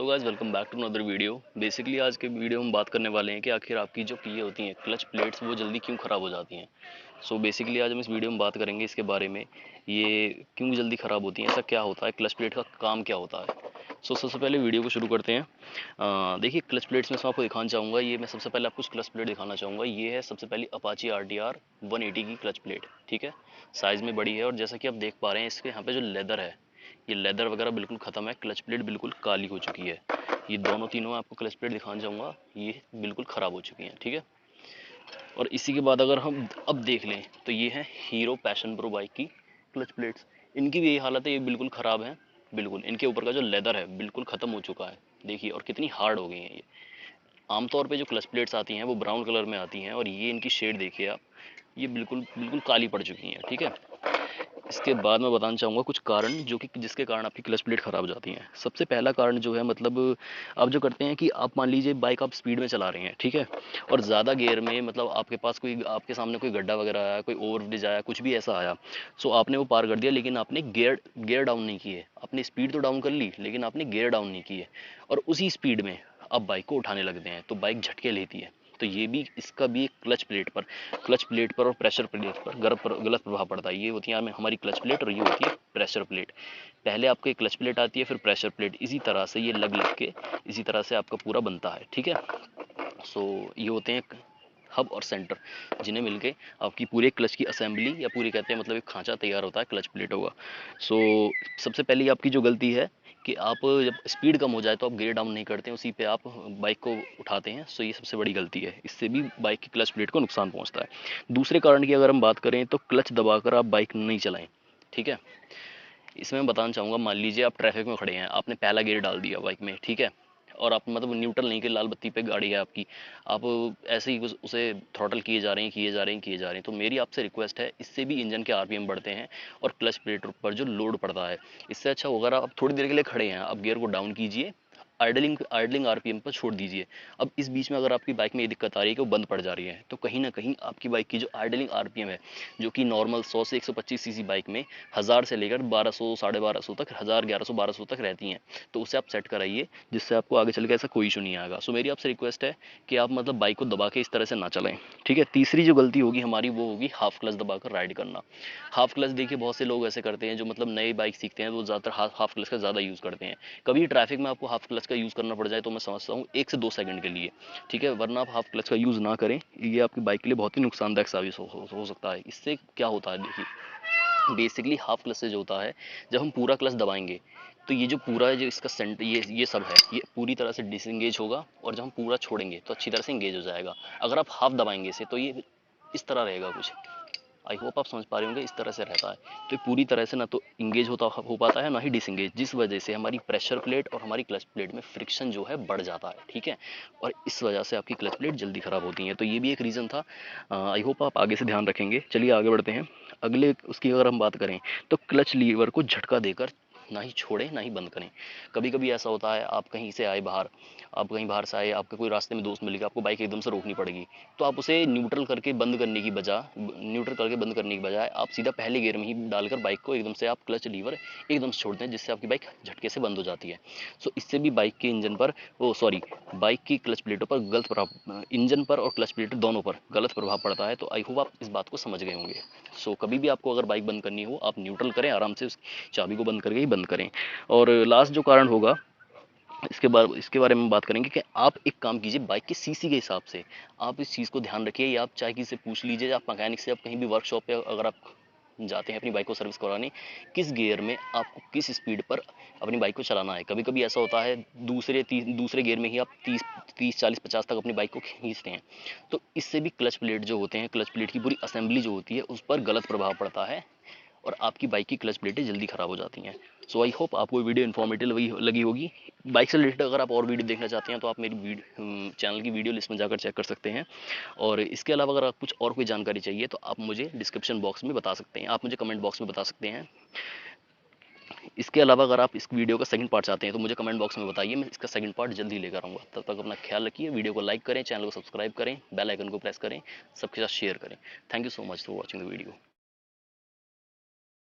Hello guys, welcome back to another video. Basically आज के video में बात करने वाले हैं कि आखिर आपकी जो ये होती हैं क्लच प्लेट्स वो जल्दी क्यों ख़राब हो जाती हैं। बेसिकली आज हम इस वीडियो में बात करेंगे इसके बारे में, ये क्यों जल्दी ख़राब होती हैं, ऐसा क्या होता है, क्लच प्लेट का काम क्या होता है। सबसे पहले वीडियो को शुरू करते हैं। देखिए, क्लच प्लेट्स में मैं आपको दिखाना चाहूँगा, ये मैं सबसे पहले आपको क्लच प्लेट दिखाना चाहूँगा। ये है सबसे पहली अपाची RTR 180 की क्लच प्लेट। ठीक है, साइज़ में बड़ी है और जैसा कि आप देख पा रहे हैं इसके यहाँ पे जो लेदर है, ये लेदर वगैरह बिल्कुल ख़त्म है, क्लच प्लेट बिल्कुल काली हो चुकी है। ये दोनों तीनों आपको क्लच प्लेट दिखाना चाहूँगा, ये बिल्कुल ख़राब हो चुकी हैं। ठीक है, और इसी के बाद अगर हम अब देख लें तो ये है हीरो पैशन प्रो बाइक की क्लच प्लेट्स। इनकी भी यही हालत है, ये बिल्कुल ख़राब है। बिल्कुल इनके ऊपर का जो लेदर है बिल्कुल ख़त्म हो चुका है। देखिए, और कितनी हार्ड हो गई हैं ये। आमतौर पे जो क्लच प्लेट्स आती हैं वो ब्राउन कलर में आती हैं, और ये इनकी शेड देखिए आप, ये बिल्कुल बिल्कुल काली पड़ चुकी हैं। ठीक है, इसके बाद मैं बताना चाहूँगा कुछ कारण जो कि जिसके कारण आपकी क्लच प्लेट ख़राब हो जाती हैं। सबसे पहला कारण जो है, मतलब आप जो करते हैं कि आप मान लीजिए बाइक आप स्पीड में चला रहे हैं, ठीक है, और ज़्यादा गियर में, मतलब आपके पास कोई, आपके सामने कोई गड्ढा वगैरह आया, कोई ओवर ब्रिज आया, कुछ भी ऐसा आया, आपने वो पार कर दिया, लेकिन आपने गियर गियर डाउन नहीं किए। आपने स्पीड तो डाउन कर ली, लेकिन आपने गियर डाउन नहीं किए, और उसी स्पीड में आप बाइक को उठाने लगते हैं तो बाइक झटके लेती है। तो ये भी, इसका भी एक क्लच प्लेट पर और प्रेशर प्लेट पर गलत प्रभाव पड़ता है। ये होती है हमारी क्लच प्लेट और ये होती है प्रेशर प्लेट। पहले आपकी क्लच प्लेट आती है, फिर प्रेशर प्लेट, इसी तरह से ये लग लग के इसी तरह से आपका पूरा बनता है। ठीक है, ये होते हैं हब और सेंटर, जिन्हें मिलके आपकी पूरे क्लच की असेंबली, या पूरी कहते हैं मतलब एक खांचा तैयार होता है क्लच प्लेटों का। सो सबसे पहली आपकी जो गलती है कि आप जब स्पीड कम हो जाए तो आप गियर डाउन नहीं करते हैं, उसी पे आप बाइक को उठाते हैं। ये सबसे बड़ी गलती है, इससे भी बाइक की क्लच प्लेट को नुकसान पहुंचता है। दूसरे कारण की अगर हम बात करें तो क्लच दबाकर आप बाइक नहीं चलाएं। ठीक है, इसमें मैं बताना चाहूँगा, मान लीजिए आप ट्रैफिक में खड़े हैं, आपने पहला गियर डाल दिया बाइक में, ठीक है, और आप मतलब न्यूट्रल नहीं, कि लाल बत्ती पे गाड़ी है आपकी, आप ऐसे ही उसे थ्रॉटल किए जा रहे हैं, तो मेरी आपसे रिक्वेस्ट है, इससे भी इंजन के RPM बढ़ते हैं और क्लच प्लेट पर जो लोड पड़ता है, इससे अच्छा अगर आप थोड़ी देर के लिए खड़े हैं, आप गियर को डाउन कीजिए, आइडलिंग आइडलिंग RPM पर छोड़ दीजिए। अब इस बीच में अगर आपकी बाइक में ये दिक्कत आ रही है कि वो बंद पड़ जा रही है, तो कहीं ना कहीं आपकी बाइक की जो आइडलिंग RPM है, जो कि नॉर्मल 100 से 125 सीसी बाइक में 1000 से लेकर 1200 1250 तक, 1000 1100 1200 तक रहती हैं, तो उसे आप सेट कराइए, जिससे आपको आगे चल के ऐसा कोई इशू नहीं आएगा। मेरी आपसे रिक्वेस्ट है कि आप मतलब बाइक को दबा के इस तरह से ना चलाएं। ठीक है, तीसरी जो गलती होगी हमारी वो होगी हाफ क्लच दबाकर राइड करना। हाफ क्लच देखिए, बहुत से लोग ऐसे करते हैं जो मतलब नई बाइक सीखते हैं, वो ज़्यादातर हाफ क्लच का ज़्यादा यूज़ करते हैं। कभी ट्रैफिक में आपको हाफ क्लच का यूज़ करना पड़ जाए तो मैं समझता हूँ 1 से 2 सेकंड के लिए, ठीक है, वरना आप हाफ क्लच का यूज़ ना करें। ये आपकी बाइक के लिए बहुत ही नुकसानदायक साबित हो सकता है। इससे क्या होता है, देखिए, बेसिकली हाफ क्लच से जो होता है, जब हम पूरा क्लच दबाएंगे तो ये जो पूरा है, जो इसका सेंटर, ये सब है, ये पूरी तरह से डिसंगेज होगा, और जब हम पूरा छोड़ेंगे तो अच्छी तरह से इंगेज हो जाएगा। अगर आप हाफ दबाएंगे इसे तो ये इस तरह रहेगा कुछ। आई होप आप समझ पा रहे होंगे, इस तरह से रहता है। तो पूरी तरह से ना तो इंगेज हो पाता है, ना ही डिसंगेज, जिस वजह से हमारी प्रेशर प्लेट और हमारी क्लच प्लेट में फ्रिक्शन जो है बढ़ जाता है। ठीक है, और इस वजह से आपकी क्लच प्लेट जल्दी खराब होती है। तो ये भी एक रीज़न था। आई होप आप आगे से ध्यान रखेंगे। चलिए आगे बढ़ते हैं। अगले उसकी अगर हम बात करें तो क्लच लीवर को झटका देकर ना ही छोड़ें ना ही बंद करें। कभी कभी ऐसा होता है, आप कहीं से आए बाहर, आप कहीं बाहर से आए, आपके कोई रास्ते में दोस्त मिल गया, आपको बाइक एकदम से रोकनी पड़ेगी, तो आप उसे न्यूट्रल करके बंद करने की बजाय आप सीधा पहले गियर में ही डालकर बाइक को एकदम से आप क्लच लीवर एकदम से छोड़ते हैं, जिससे आपकी बाइक झटके से बंद हो जाती है। इससे भी बाइक के इंजन पर, बाइक की क्लच प्लेटों पर गलत प्रभाव, इंजन पर और क्लच प्लेट दोनों पर गलत प्रभाव पड़ता है। तो आई होप आप इस बात को समझ गए होंगे। कभी भी आपको अगर बाइक बंद करनी हो, आप न्यूट्रल करें, आराम से उस चाबी को बंद करके ही बंद करें। और लास्ट जो कारण होगा, इसके बारे में बात करेंगे कि आप एक काम कीजिए, बाइक की सीसी के हिसाब से आप इस चीज़ को ध्यान रखिए, या आप चाहे किसी से पूछ लीजिए, आप मैकेनिक से, आप कहीं भी वर्कशॉप पे अगर आप जाते हैं अपनी बाइक को सर्विस करवाने, किस गियर में आपको किस स्पीड पर अपनी बाइक को चलाना है। कभी कभी ऐसा होता है दूसरे गियर में ही आप 30 40 50 तक अपनी बाइक को खींचते हैं, तो इससे भी क्लच प्लेट जो होते हैं, क्लच प्लेट की पूरी असेंबली जो होती है, उस पर गलत प्रभाव पड़ता है, और आपकी बाइक की क्लच प्लेटें जल्दी ख़राब हो जाती हैं। आई होप आपको वीडियो इन्फॉर्मेटिव लगी होगी। बाइक से रिलेटेड अगर आप और वीडियो देखना चाहते हैं तो आप मेरी चैनल की वीडियो लिस्ट में जाकर चेक कर सकते हैं। और इसके अलावा अगर आप कुछ और कोई जानकारी चाहिए तो आप मुझे डिस्क्रिप्शन बॉक्स में बता सकते हैं, आप मुझे कमेंट बॉक्स में बता सकते हैं। इसके अलावा अगर आप इस वीडियो का सेकंड पार्ट चाहते हैं तो मुझे कमेंट बॉक्स में बताइए, मैं इसका सेकंड पार्ट जल्दी लेकर आऊँगा। तब तक अपना ख्याल रखिए, वीडियो को लाइक करें, चैनल को सब्सक्राइब करें, बेल आइकन को प्रेस करें, सबके साथ शेयर करें। Thank you so much for watching the video.